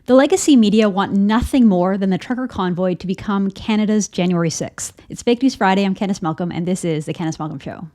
The legacy media want nothing more than the trucker convoy to become Canada's January 6th. It's Fake News Friday. I'm Candice Malcolm, and this is the Candice Malcolm Show.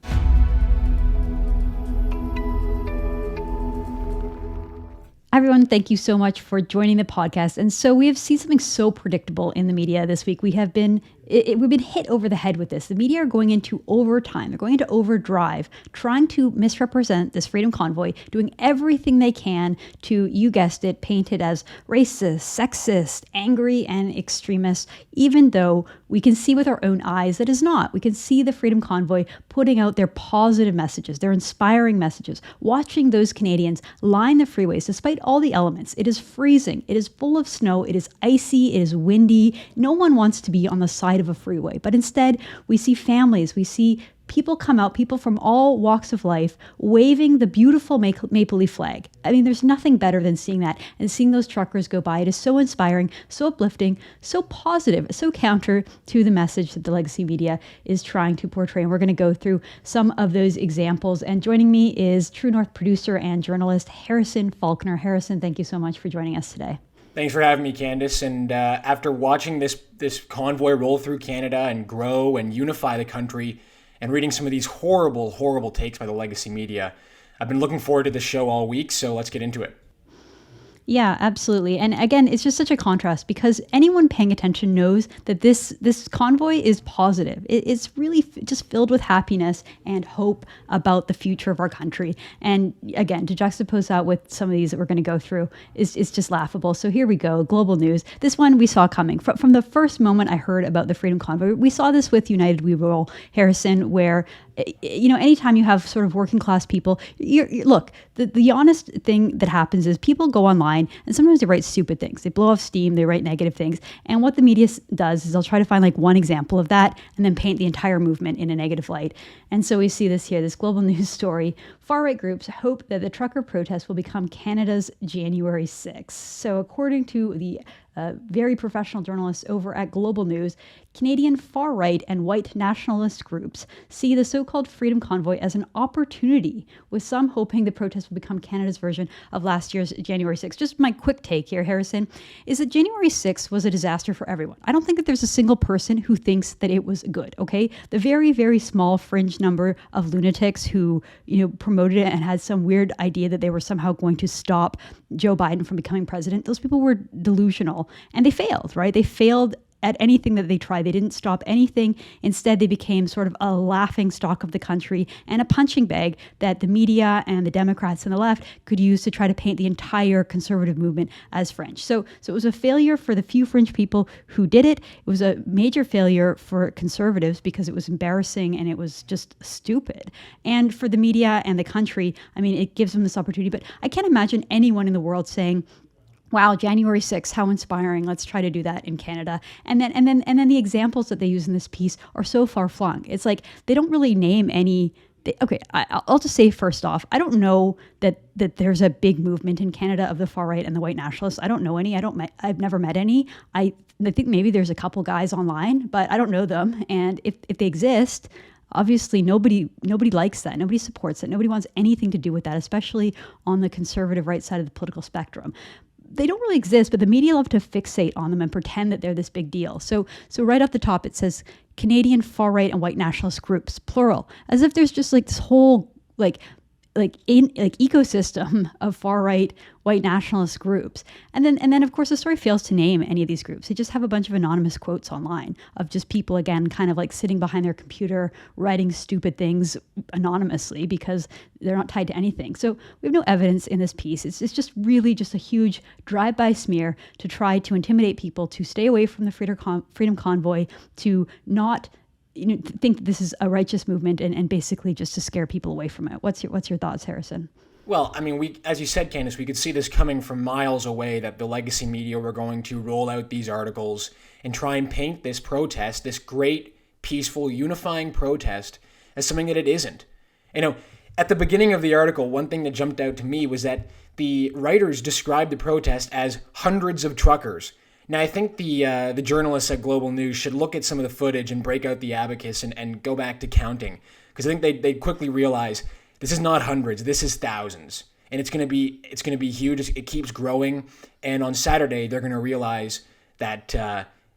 Everyone, thank you so much for joining the podcast. And so we have seen something so predictable in the media this week. We've been hit over the head with this. The media are going into overtime. They're going into overdrive, trying to misrepresent this freedom convoy, doing everything they can to, you guessed it, paint it as racist, sexist, angry, and extremist, even though we can see with our own eyes that is not. We can see the freedom convoy putting out their positive messages, their inspiring messages, watching those Canadians line the freeways despite all the elements. It is freezing. It is full of snow. It is icy. It is windy. No one wants to be on the side of a freeway, but instead we see families, we see people come out, people from all walks of life, waving the beautiful maple leaf flag. I mean, there's nothing better than seeing that and seeing those truckers go by. It is so inspiring, so uplifting, so positive, so counter to the message that the legacy media is trying to portray. And we're going to go through some of those examples. And joining me is True North producer and journalist Harrison Faulkner. Harrison, thank you so much for joining us today. Thanks for having me, Candice. And after watching this convoy roll through Canada and grow and unify the country and reading some of these horrible, horrible takes by the legacy media, I've been looking forward to this show all week, so let's get into it. Yeah, absolutely. And again, it's just such a contrast because anyone paying attention knows that this convoy is positive. It's really just filled with happiness and hope about the future of our country. And again, to juxtapose that with some of these that we're going to go through is just laughable. So here we go. Global news. This one we saw coming. From the first moment I heard about the Freedom Convoy, we saw this with United We Roll, Harrison, where anytime you have sort of working class people, look, the honest thing that happens is people go online and sometimes they write stupid things. They blow off steam, they write negative things. And what the media does is they'll try to find like one example of that and then paint the entire movement in a negative light. And so we see this here, this global news story. Far-right groups hope that the trucker protest will become Canada's January 6th. So according to the very professional journalists over at Global News, Canadian far-right and white nationalist groups see the so-called Freedom Convoy as an opportunity, with some hoping the protest will become Canada's version of last year's January 6th. Just my quick take here, Harrison, is that January 6th was a disaster for everyone. I don't think that there's a single person who thinks that it was good, okay? The very, very small fringe number of lunatics who, promoted it and had some weird idea that they were somehow going to stop Joe Biden from becoming president, those people were delusional. And they failed, right? They failed at anything that they tried. They didn't stop anything. Instead, they became sort of a laughing stock of the country and a punching bag that the media and the Democrats and the left could use to try to paint the entire conservative movement as fringe. So it was a failure for the few fringe people who did it. It was a major failure for conservatives because it was embarrassing and it was just stupid. And for the media and the country, I mean, it gives them this opportunity. But I can't imagine anyone in the world saying, wow, January 6th, how inspiring. Let's try to do that in Canada. And then the examples that they use in this piece are so far flung. It's like they don't really name any. I'll just say first off, I don't know that there's a big movement in Canada of the far right and the white nationalists. I don't know any. I've never met any. I think maybe there's a couple guys online, but I don't know them. And if they exist, obviously, nobody likes that. Nobody supports it. Nobody wants anything to do with that, especially on the conservative right side of the political spectrum. They don't really exist, but the media love to fixate on them and pretend that they're this big deal. So right off the top, it says Canadian far-right and white nationalist groups, plural, as if there's just like this whole ecosystem of far-right white nationalist groups. And then of course the story fails to name any of these groups. They just have a bunch of anonymous quotes online of just people, again, kind of like sitting behind their computer writing stupid things anonymously because they're not tied to anything. So we have no evidence in this piece. It's just really just a huge drive-by smear to try to intimidate people to stay away from the Freedom Convoy, to not think that this is a righteous movement and basically just to scare people away from it. What's your thoughts, Harrison? Well, I mean, as you said, Candice, we could see this coming from miles away, that the legacy media were going to roll out these articles and try and paint this protest, this great, peaceful, unifying protest, as something that it isn't. At the beginning of the article, one thing that jumped out to me was that the writers described the protest as hundreds of truckers. Now, I think the journalists at Global News should look at some of the footage and break out the abacus and go back to counting, because I think they'd quickly realize this is not hundreds, this is thousands. and it's going to be huge. It keeps growing, and on Saturday they're going to realize that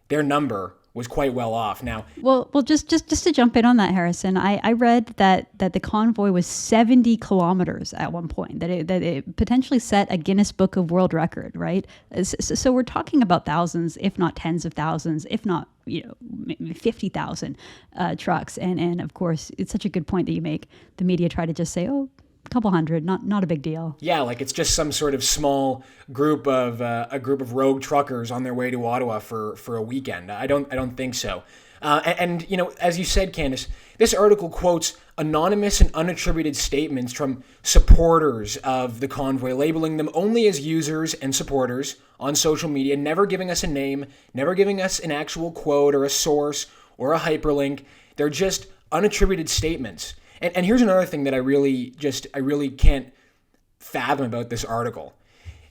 their number was quite well off. Now, well, just to jump in on that, Harrison, I read that the convoy was 70 kilometers at one point, that it potentially set a Guinness Book of World Record, right? So we're talking about thousands, if not tens of thousands, if not, maybe 50,000 trucks. And of course, it's such a good point that you make. The media try to just say, oh, a couple hundred, not a big deal. Yeah, like it's just some sort of small group of rogue truckers on their way to Ottawa for a weekend. I don't think so. And as you said, Candice, this article quotes anonymous and unattributed statements from supporters of the convoy, labeling them only as users and supporters on social media, never giving us a name, never giving us an actual quote or a source or a hyperlink. They're just unattributed statements. And here's another thing that I really can't fathom about this article.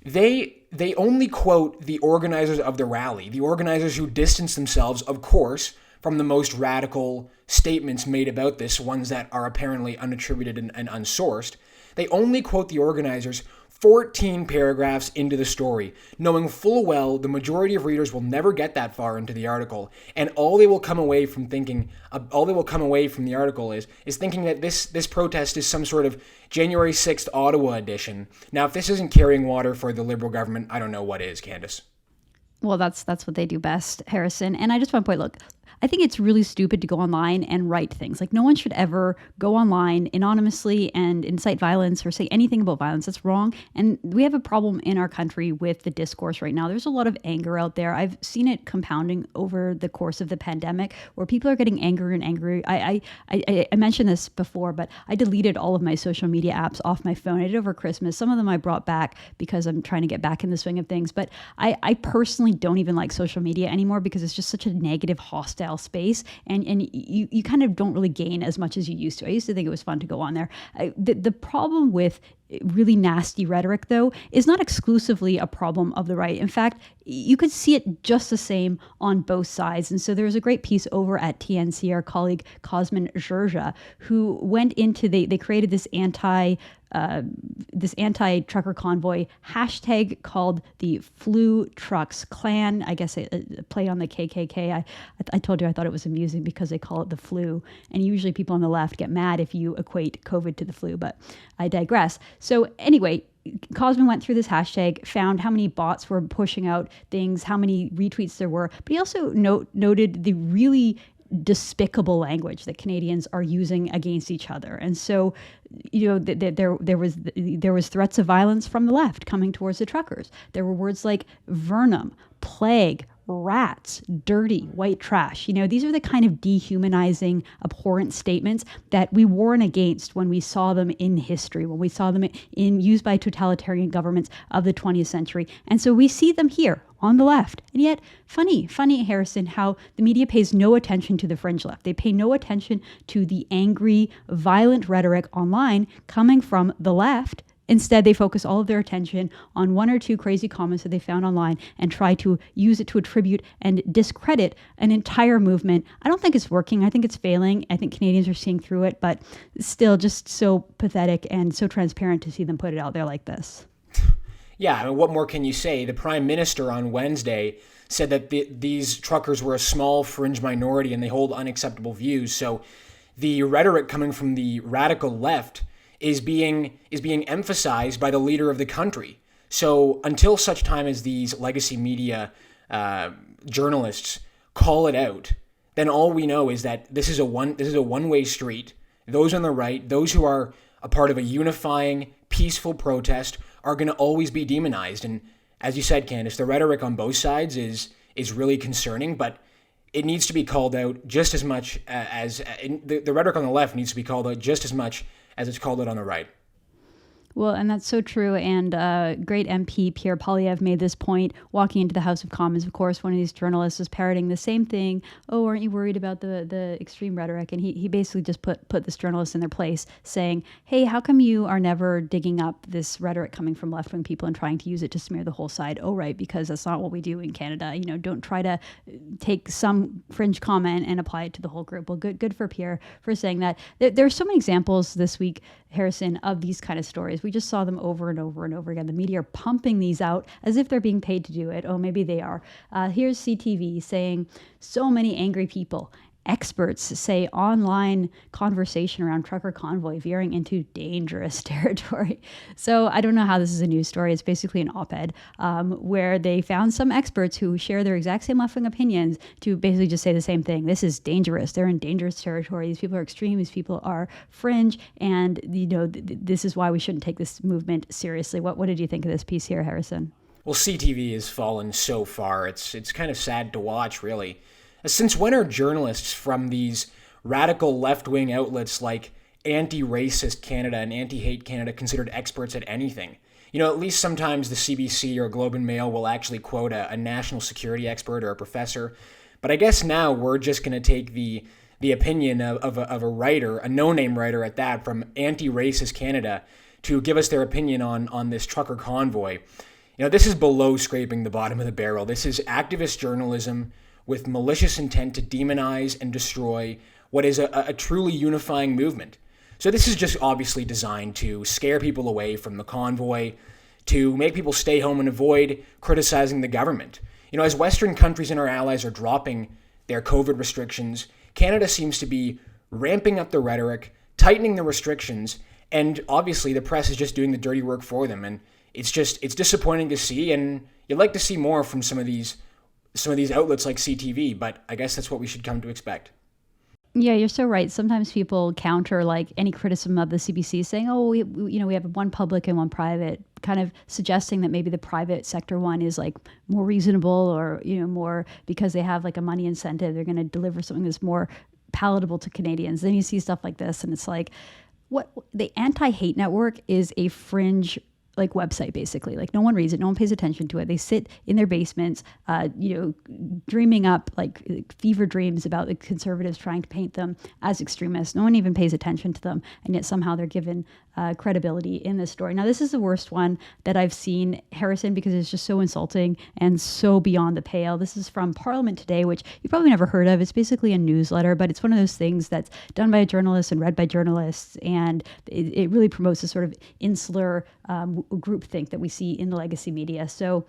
They only quote the organizers of the rally, the organizers who distance themselves, of course, from the most radical statements made about this, ones that are apparently unattributed and unsourced. They only quote the organizers 14 paragraphs into the story, knowing full well the majority of readers will never get that far into the article, and all they will come away from the article is thinking that this protest is some sort of January 6th Ottawa edition. Now, if this isn't carrying water for the Liberal government, I don't know what is, Candice. Well, that's what they do best, Harrison. And I just want to point, look, I think it's really stupid to go online and write things. Like, no one should ever go online anonymously and incite violence or say anything about violence. That's wrong. And we have a problem in our country with the discourse right now. There's a lot of anger out there. I've seen it compounding over the course of the pandemic, where people are getting angrier and angrier. I mentioned this before, but I deleted all of my social media apps off my phone. I did over Christmas. Some of them I brought back because I'm trying to get back in the swing of things. But I personally don't even like social media anymore because it's just such a negative, hostile space, and you kind of don't really gain as much as you used to. I used to think it was fun to go on there. The problem with really nasty rhetoric, though, is not exclusively a problem of the right. In fact, you could see it just the same on both sides. And so there was a great piece over at TNC, our colleague Cosmin Georgia, who went into, they created this anti-trucker convoy hashtag called the Flu Trucks Clan. I guess a play on the KKK. I told you I thought it was amusing because they call it the flu. And usually people on the left get mad if you equate COVID to the flu, but I digress. So anyway, Cosmin went through this hashtag, found how many bots were pushing out things, how many retweets there were, but he also noted the really despicable language that Canadians are using against each other. And so, there was threats of violence from the left coming towards the truckers. There were words like venom, plague, rats, dirty, white trash. These are the kind of dehumanizing, abhorrent statements that we warn against when we saw them in history, when we saw them used by totalitarian governments of the 20th century. And so we see them here on the left. And yet, funny, Harrison, how the media pays no attention to the fringe left. They pay no attention to the angry, violent rhetoric online coming from the left. Instead, they focus all of their attention on one or two crazy comments that they found online and try to use it to attribute and discredit an entire movement. I don't think it's working. I think it's failing. I think Canadians are seeing through it, but still just so pathetic and so transparent to see them put it out there like this. Yeah, I mean, what more can you say? The Prime Minister on Wednesday said that these truckers were a small fringe minority and they hold unacceptable views. So the rhetoric coming from the radical left is being emphasized by the leader of the country. So until such time as these legacy media journalists call it out, then all we know is that this is a one-way street. Those on the right, those who are a part of a unifying, peaceful protest, are going to always be demonized. And as you said, Candice, the rhetoric on both sides is really concerning, but it needs to be called out just as much as the rhetoric on the left needs to be called out just as much as it's called out on the right. Well, and that's so true. And great MP Pierre Poilievre made this point walking into the House of Commons. Of course, one of these journalists was parroting the same thing. Oh, aren't you worried about the extreme rhetoric? And he basically just put this journalist in their place, saying, hey, how come you are never digging up this rhetoric coming from left-wing people and trying to use it to smear the whole side? Oh, right, because that's not what we do in Canada. Don't try to take some fringe comment and apply it to the whole group. Well, good for Pierre for saying that. There are so many examples this week, Harrison, of these kind of stories We just saw them over and over and over again. The media are pumping these out as if they're being paid to do it. Oh, maybe they are. Here's CTV saying, so many angry people. Experts say online conversation around trucker convoy veering into dangerous territory. So I don't know how this is a news story. It's basically an op-ed where they found some experts who share their exact same left-wing opinions to basically just say the same thing. This is dangerous. They're in dangerous territory. These people are extreme. These people are fringe. And, this is why we shouldn't take this movement seriously. What did you think of this piece here, Harrison? Well, CTV has fallen so far. It's kind of sad to watch, really. Since when are journalists from these radical left-wing outlets like Anti-Racist Canada and Anti-Hate Canada considered experts at anything? At least sometimes the CBC or Globe and Mail will actually quote a national security expert or a professor. But I guess now we're just going to take the opinion of a writer, a no-name writer at that, from Anti-Racist Canada to give us their opinion on this trucker convoy. This is below scraping the bottom of the barrel. This is activist journalism with malicious intent to demonize and destroy what is a truly unifying movement. So this is just obviously designed to scare people away from the convoy, to make people stay home and avoid criticizing the government. As Western countries and our allies are dropping their COVID restrictions, Canada seems to be ramping up the rhetoric, tightening the restrictions, and obviously the press is just doing the dirty work for them. And it's disappointing to see, and you'd like to see more from some of these outlets like CTV, but I guess that's what we should come to expect. Yeah, you're so right. Sometimes people counter like any criticism of the CBC saying, oh, we have one public and one private, kind of suggesting that maybe the private sector one is like more reasonable or, more because they have like a money incentive. They're going to deliver something that's more palatable to Canadians. Then you see stuff like this and it's like, what the Anti-Hate Network is a fringe website, basically. No one reads it, no one pays attention to it. They sit in their basements, dreaming up fever dreams about the conservatives trying to paint them as extremists. No one even pays attention to them, and yet somehow they're given credibility in this story. Now, this is the worst one that I've seen, Harrison, because it's just so insulting and so beyond the pale. This is from Parliament Today, which you've probably never heard of. It's basically a newsletter, but it's one of those things that's done by a journalist and read by journalists, and it really promotes a sort of insular groupthink that we see in the legacy media. So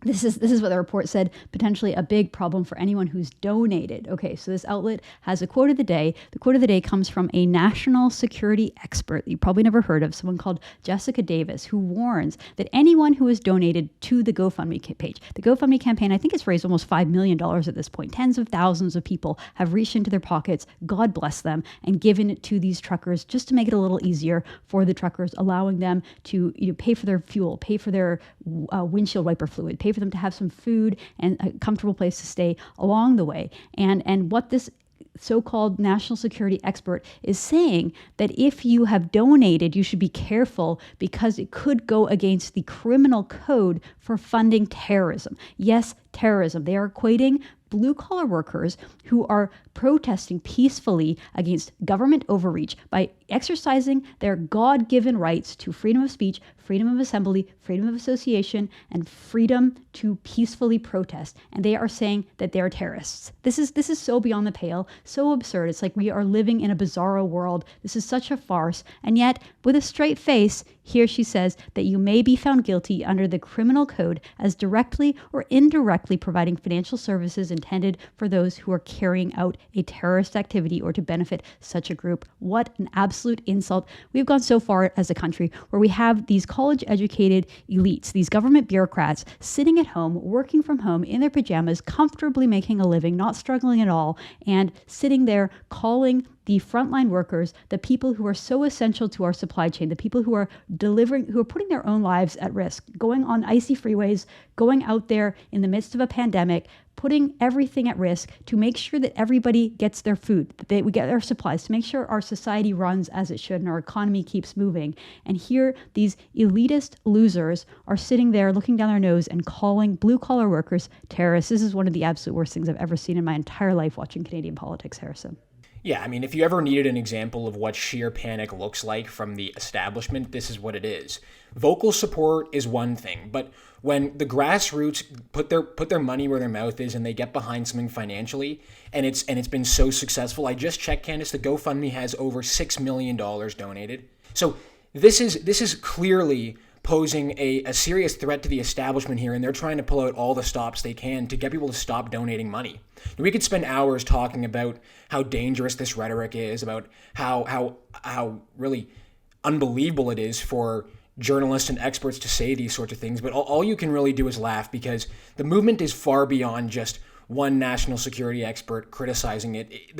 this is what the report said, potentially a big problem for anyone who's donated. Okay, so this outlet has a quote of the day. The quote of the day comes from a national security expert that you probably never heard of, someone called Jessica Davis, who warns that anyone who has donated to the GoFundMe page, the GoFundMe campaign, I think it's raised almost $5 million at this point. Tens of thousands of people have reached into their pockets, God bless them, and given it to these truckers just to make it a little easier for the truckers, allowing them to pay for their fuel, pay for their windshield wiper fluid, pay for them to have some food and a comfortable place to stay along the way. And what this so-called national security expert is saying that if you have donated, you should be careful because it could go against the criminal code for funding terrorism. Yes, terrorism. They are equating blue-collar workers who are protesting peacefully against government overreach by exercising their God-given rights to freedom of speech, freedom of assembly, freedom of association, and freedom to peacefully protest. And they are saying that they are terrorists. This is so beyond the pale, so absurd. It's like we are living in a bizarro world. This is such a farce. And yet, with a straight face, here she says that you may be found guilty under the criminal code as directly or indirectly providing financial services intended for those who are carrying out a terrorist activity or to benefit such a group. What an absolute insult. We've gone so far as a country where we have these college-educated elites, these government bureaucrats sitting at home, working from home in their pajamas, comfortably making a living, not struggling at all, and sitting there calling the frontline workers, the people who are so essential to our supply chain, the people who are delivering, who are putting their own lives at risk, going on icy freeways, going out there in the midst of a pandemic, putting everything at risk to make sure that everybody gets their food, that we get our supplies, to make sure our society runs as it should and our economy keeps moving. And here, these elitist losers are sitting there looking down their nose and calling blue-collar workers terrorists. This is one of the absolute worst things I've ever seen in my entire life watching Canadian politics, Harrison. Yeah, I mean, if you ever needed an example of what sheer panic looks like from the establishment, this is what it is. Vocal support is one thing, but when the grassroots put their money where their mouth is and they get behind something financially, and it's been so successful. I just checked, Candice, the GoFundMe has over $6 million donated. So this is clearly posing a serious threat to the establishment here, and they're trying to pull out all the stops they can to get people to stop donating money. We could spend hours talking about how dangerous this rhetoric is, about how really unbelievable it is for journalists and experts to say these sorts of things, but all you can really do is laugh, because the movement is far beyond just one national security expert criticizing it.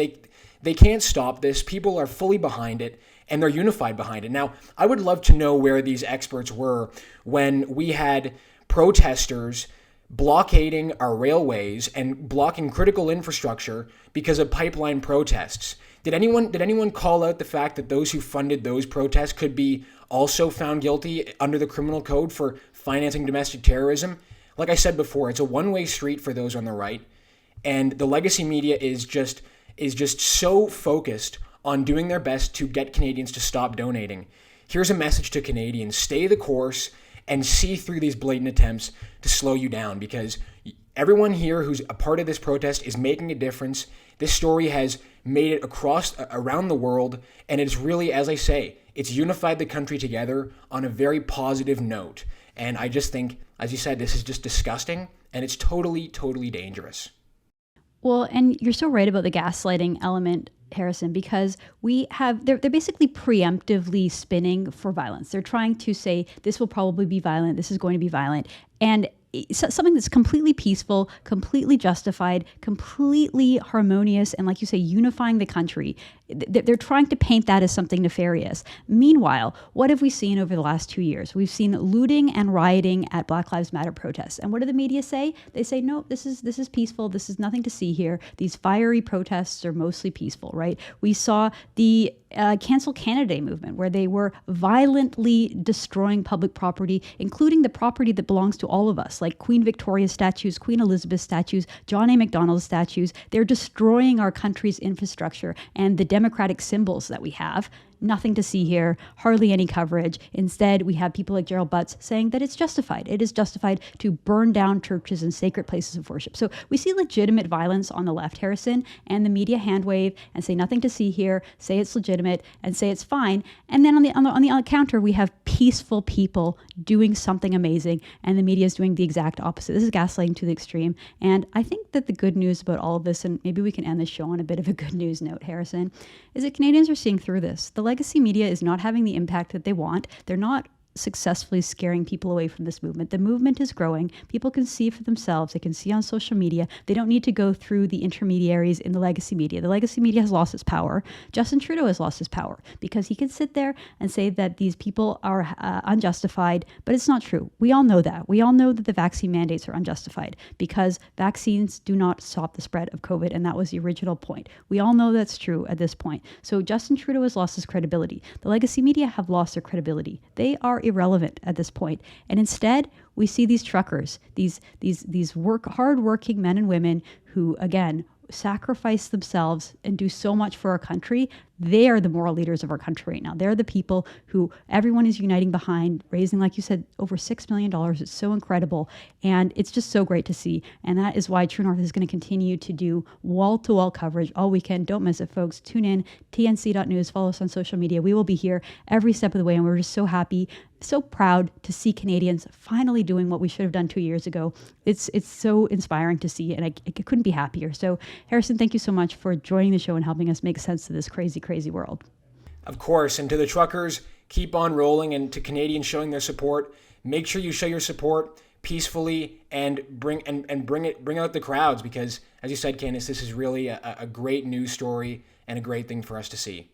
They can't stop this. People are fully behind it, and they're unified behind it. Now, I would love to know where these experts were when we had protesters blockading our railways and blocking critical infrastructure because of pipeline protests. Did anyone call out the fact that those who funded those protests could be also found guilty under the criminal code for financing domestic terrorism? Like I said before, it's a one-way street for those on the right, and the legacy media is just so focused on doing their best to get Canadians to stop donating. Here's a message to Canadians: stay the course and see through these blatant attempts to slow you down, because everyone here who's a part of this protest is making a difference. This story has made it around the world, and it's really, as I say, it's unified the country together on a very positive note. And I just think, as you said, this is just disgusting, and it's totally, totally dangerous. Well, and you're so right about the gaslighting element, Harrison, because they're basically preemptively spinning for violence. They're trying to say this will probably be violent, this is going to be violent, and something that's completely peaceful, completely justified, completely harmonious, and like you say, unifying the country. They're trying to paint that as something nefarious. Meanwhile, what have we seen over the last 2 years? We've seen looting and rioting at Black Lives Matter protests. And what do the media say? They say, no, this is peaceful. This is nothing to see here. These fiery protests are mostly peaceful, right? We saw the Cancel Canada Day movement, where they were violently destroying public property, including the property that belongs to all of us, like Queen Victoria statues, Queen Elizabeth statues, John A. Macdonald statues. They're destroying our country's infrastructure and the democratic symbols that we have. Nothing to see here, hardly any coverage. Instead, we have people like Gerald Butts saying that it's justified. It is justified to burn down churches and sacred places of worship. So we see legitimate violence on the left, Harrison, and the media hand wave and say nothing to see here, say it's legitimate, and say it's fine. And then on the counter, we have peaceful people doing something amazing, and the media is doing the exact opposite. This is gaslighting to the extreme. And I think that the good news about all of this, and maybe we can end the show on a bit of a good news note, Harrison, is that Canadians are seeing through this. The legacy media is not having the impact that they want. They're not successfully scaring people away from this movement. The movement is growing. People can see for themselves. They can see on social media. They don't need to go through the intermediaries in the legacy media. The legacy media has lost its power. Justin Trudeau has lost his power because he can sit there and say that these people are unjustified, but it's not true. We all know that. We all know that the vaccine mandates are unjustified because vaccines do not stop the spread of COVID, and that was the original point. We all know that's true at this point. So Justin Trudeau has lost his credibility. The legacy media have lost their credibility. They are irrelevant at this point. And instead, we see these truckers, these hard-working men and women who, again, sacrifice themselves and do so much for our country. They are the moral leaders of our country right now. They're the people who everyone is uniting behind, raising, like you said, over $6 million. It's so incredible. And it's just so great to see. And that is why True North is going to continue to do wall-to-wall coverage all weekend. Don't miss it, folks. Tune in, tnc.news. Follow us on social media. We will be here every step of the way. And we're just so happy, so proud to see Canadians finally doing what we should have done 2 years ago. It's so inspiring to see, and I couldn't be happier. So, Harrison, thank you so much for joining the show and helping us make sense of this crazy, crazy world. Of course, and to the truckers, keep on rolling, and to Canadians showing their support, make sure you show your support peacefully and bring out the crowds, because, as you said, Candice, this is really a great news story and a great thing for us to see.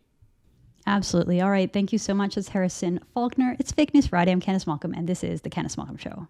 Absolutely. All right. Thank you so much. It's Harrison Faulkner. It's Fake News Friday. I'm Candice Malcolm, and this is The Candice Malcolm Show.